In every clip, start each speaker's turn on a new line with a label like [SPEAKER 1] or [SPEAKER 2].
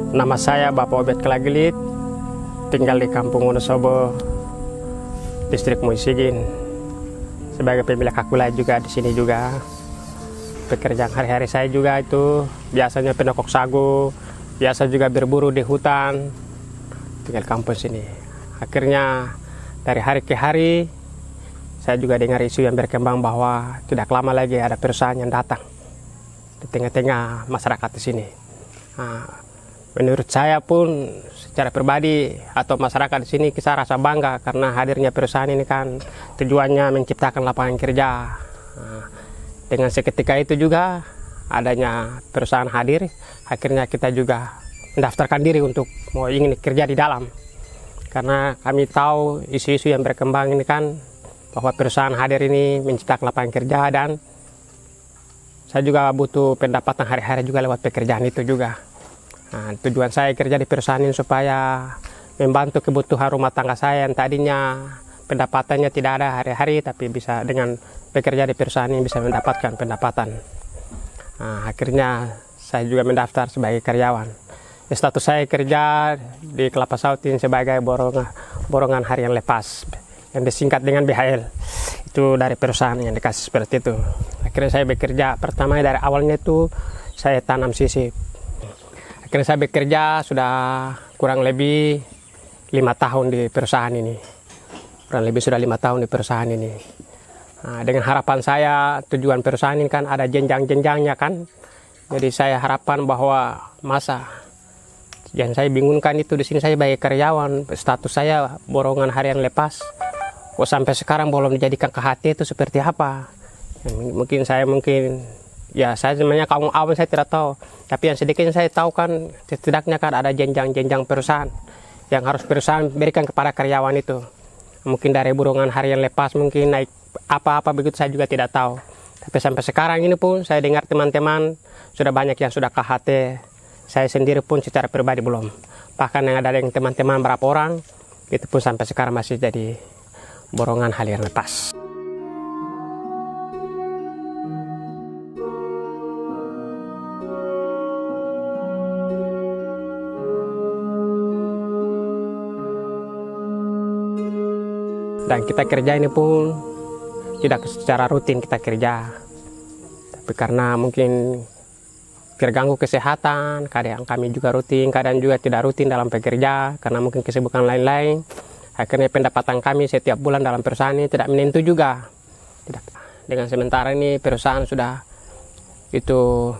[SPEAKER 1] Nama saya Bapak Obed Kelagelit, tinggal di Kampung Wonosobo, Distrik Muisigin. Sebagai pemilik hak wilayah juga di sini juga. Pekerjaan hari-hari saya juga itu biasanya penokok sagu, biasa juga berburu di hutan, tinggal kampung sini. Akhirnya dari hari ke hari saya juga dengar isu yang berkembang bahwa tidak lama lagi ada perusahaan yang datang di tengah-tengah masyarakat di sini. Menurut saya pun secara pribadi atau masyarakat di sini kita rasa bangga karena hadirnya perusahaan ini kan tujuannya menciptakan lapangan kerja. Dengan seketika itu juga adanya perusahaan hadir, akhirnya kita juga mendaftarkan diri untuk mau ingin kerja di dalam. Karena kami tahu isu-isu yang berkembang ini kan bahwa perusahaan hadir ini menciptakan lapangan kerja, dan saya juga butuh pendapatan hari-hari juga lewat pekerjaan itu juga. Tujuan saya kerja di perusahaan ini supaya membantu kebutuhan rumah tangga saya yang tadinya pendapatannya tidak ada hari-hari, tapi bisa dengan bekerja di perusahaan ini bisa mendapatkan pendapatan. Akhirnya saya juga mendaftar sebagai karyawan. Status saya kerja di Kelapa Sawit ini sebagai borongan harian lepas yang disingkat dengan BHL. Itu dari perusahaan yang dikasih seperti itu. Akhirnya saya bekerja, pertama dari awalnya itu saya tanam sisip. Akhirnya saya bekerja sudah kurang lebih 5 tahun di perusahaan ini. Kurang lebih sudah 5 tahun di perusahaan ini. Dengan harapan saya, tujuan perusahaan ini kan ada jenjang-jenjangnya kan. Jadi saya harapan bahwa masa yang saya bingungkan itu di sini saya sebagai karyawan, status saya borongan harian lepas. Kok sampai sekarang belum dijadikan KHT itu seperti apa? Mungkin ya saya sebenarnya kaum awam saya tidak tahu, tapi yang sedikit yang saya tahu kan setidaknya kan ada jenjang-jenjang perusahaan yang harus perusahaan berikan kepada karyawan itu. Mungkin dari borongan harian lepas mungkin naik apa-apa begitu, saya juga tidak tahu. Tapi sampai sekarang ini pun saya dengar teman-teman sudah banyak yang sudah KHT. Saya sendiri pun secara pribadi belum. Bahkan yang ada yang teman-teman berapa orang itu pun sampai sekarang masih jadi borongan harian lepas. Dan kita kerja ini pun tidak secara rutin kita kerja, tapi karena mungkin terganggu kesehatan, kadang kami juga rutin, kadang juga tidak rutin dalam bekerja karena mungkin kesibukan lain-lain. Akhirnya pendapatan kami setiap bulan dalam perusahaan ini tidak menentu juga. Dengan sementara ini perusahaan sudah itu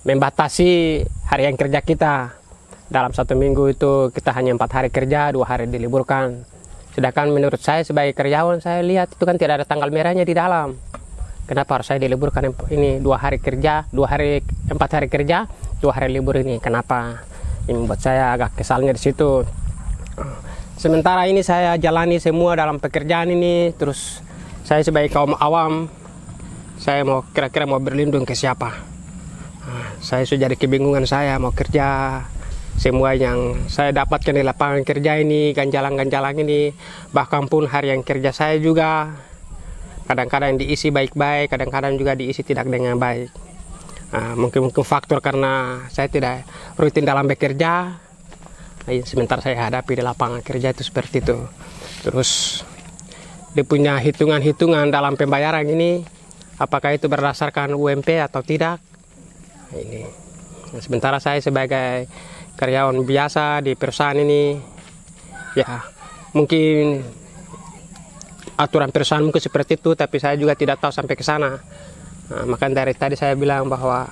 [SPEAKER 1] membatasi harian kerja kita. Dalam 1 minggu itu kita hanya 4 hari kerja, 2 hari diliburkan. Sedangkan menurut saya sebagai karyawan, saya lihat itu kan tidak ada tanggal merahnya di dalam. Kenapa harus saya diliburkan ini 2 hari kerja, 4 hari kerja, 2 hari libur ini? Kenapa? Ini membuat saya agak kesalnya di situ. Sementara ini saya jalani semua dalam pekerjaan ini, terus saya sebagai kaum awam, saya mau kira-kira mau berlindung ke siapa? Saya sudah jadi kebingungan, saya mau kerja. Semua yang saya dapatkan di lapangan kerja ini, ganjalan-ganjalan ini, bahkan pun harian kerja saya juga kadang-kadang diisi baik-baik, kadang-kadang juga diisi tidak dengan baik. Mungkin faktor karena saya tidak rutin dalam bekerja, sementara saya hadapi di lapangan kerja itu seperti itu. Terus dia punya hitungan-hitungan dalam pembayaran ini, apakah itu berdasarkan UMP atau tidak? Ini. Sementara saya sebagai karyawan biasa di perusahaan ini, ya mungkin aturan perusahaan mungkin seperti itu, tapi saya juga tidak tahu sampai ke sana. Makanya dari tadi saya bilang bahwa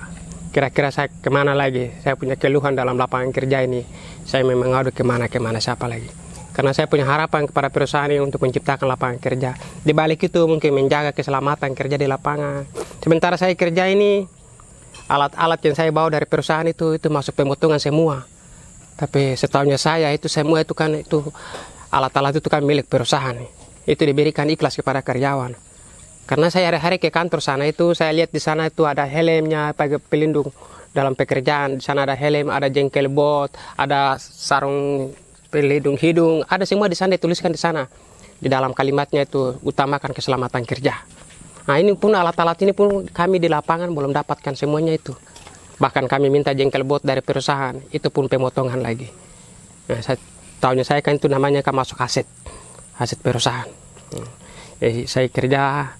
[SPEAKER 1] kira-kira saya kemana lagi, saya punya keluhan dalam lapangan kerja ini, saya memang ngadu kemana siapa lagi. Karena saya punya harapan kepada perusahaan ini untuk menciptakan lapangan kerja. Di balik itu mungkin menjaga keselamatan kerja di lapangan. Sementara saya kerja ini, alat-alat yang saya bawa dari perusahaan itu masuk pemotongan semua. Tapi setahunya saya itu semua itu kan itu alat-alat itu kan milik perusahaan. Itu diberikan ikhlas kepada karyawan. Karena saya hari-hari ke kantor sana itu saya lihat di sana itu ada helmnya pakai pelindung dalam pekerjaan. Di sana ada helm, ada jengkel bot, ada sarung pelindung hidung, ada semua di sana dituliskan di sana. Di dalam kalimatnya itu utamakan keselamatan kerja. Nah ini pun alat-alat ini pun kami di lapangan belum dapatkan semuanya itu. Bahkan kami minta jengkel bot dari perusahaan, itu pun pemotongan lagi. Nah, tahunya saya kan itu namanya kan masuk aset perusahaan. Jadi saya kerja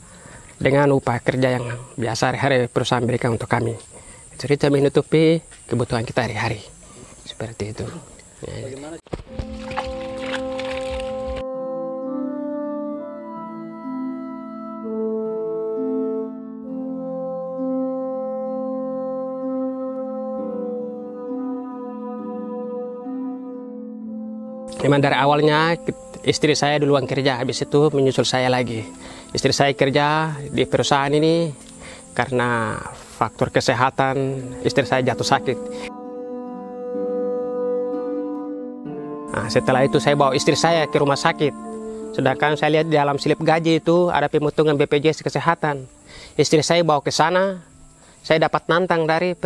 [SPEAKER 1] dengan upah kerja yang biasa hari-hari perusahaan berikan untuk kami. Cerita menutupi kebutuhan kita hari-hari. Seperti itu. Memang dari awalnya istri saya duluan kerja, habis itu menyusul saya lagi. Istri saya kerja di perusahaan ini karena faktor kesehatan istri saya jatuh sakit. Nah, setelah itu saya bawa istri saya ke rumah sakit. Sedangkan saya lihat di dalam slip gaji itu ada pemotongan BPJS Kesehatan. Istri saya bawa ke sana, saya dapat nantang dari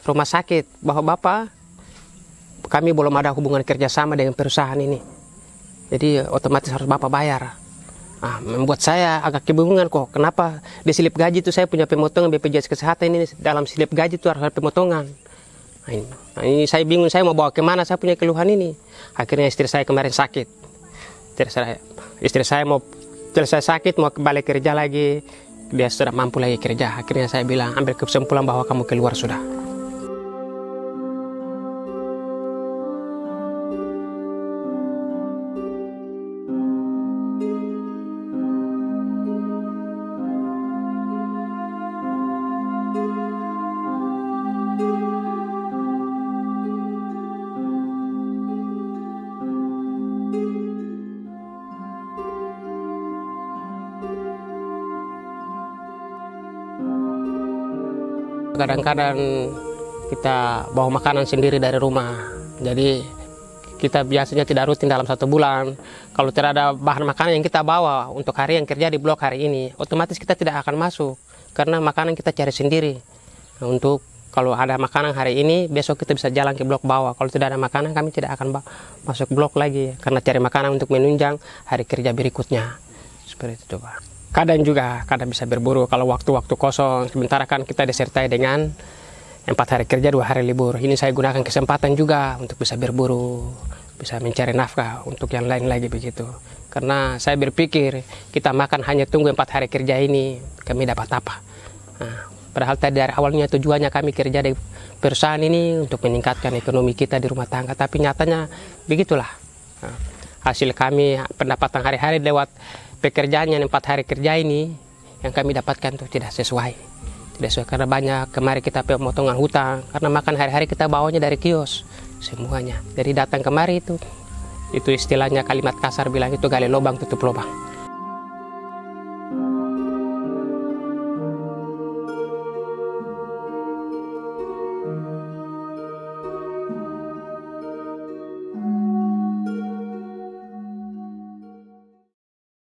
[SPEAKER 1] rumah sakit bahwa Bapak, kami belum ada hubungan kerjasama dengan perusahaan ini. Jadi otomatis harus Bapak bayar. Nah, membuat saya agak kebingungan kok. Kenapa di slip gaji itu saya punya pemotongan BPJS Kesehatan ini, dalam slip gaji itu harus ada pemotongan. Nah, ini saya bingung, saya mau bawa kemana saya punya keluhan ini. Akhirnya istri saya kemarin sakit. Istri saya mau selesai sakit, mau kembali kerja lagi. Dia sudah mampu lagi kerja. Akhirnya saya bilang, ambil kesimpulan bahwa kamu keluar sudah. Kadang-kadang kita bawa makanan sendiri dari rumah. Jadi kita biasanya tidak rutin dalam 1 bulan. Kalau tidak ada bahan makanan yang kita bawa untuk hari yang kerja di blok hari ini, otomatis kita tidak akan masuk. Karena makanan kita cari sendiri. Nah, untuk kalau ada makanan hari ini, besok kita bisa jalan ke blok bawah. Kalau tidak ada makanan, kami tidak akan masuk blok lagi. Karena cari makanan untuk menunjang hari kerja berikutnya. Seperti itu, Pak. Kadang bisa berburu kalau waktu-waktu kosong. Sementara kan kita disertai dengan 4 hari kerja, 2 hari libur. Ini saya gunakan kesempatan juga untuk bisa berburu, bisa mencari nafkah untuk yang lain lagi begitu. Karena saya berpikir kita makan hanya tunggu 4 hari kerja ini, kami dapat apa. Nah, padahal tadi dari awalnya tujuannya kami kerja di perusahaan ini untuk meningkatkan ekonomi kita di rumah tangga. Tapi nyatanya begitulah. Nah, hasil kami pendapatan hari-hari lewat pekerjaan yang 4 hari kerja ini yang kami dapatkan tuh tidak sesuai karena banyak kemarin kita pemotongan hutang karena makan hari-hari kita bawanya dari kios semuanya. Jadi datang kemari itu istilahnya kalimat kasar bilang itu gali lubang tutup lubang.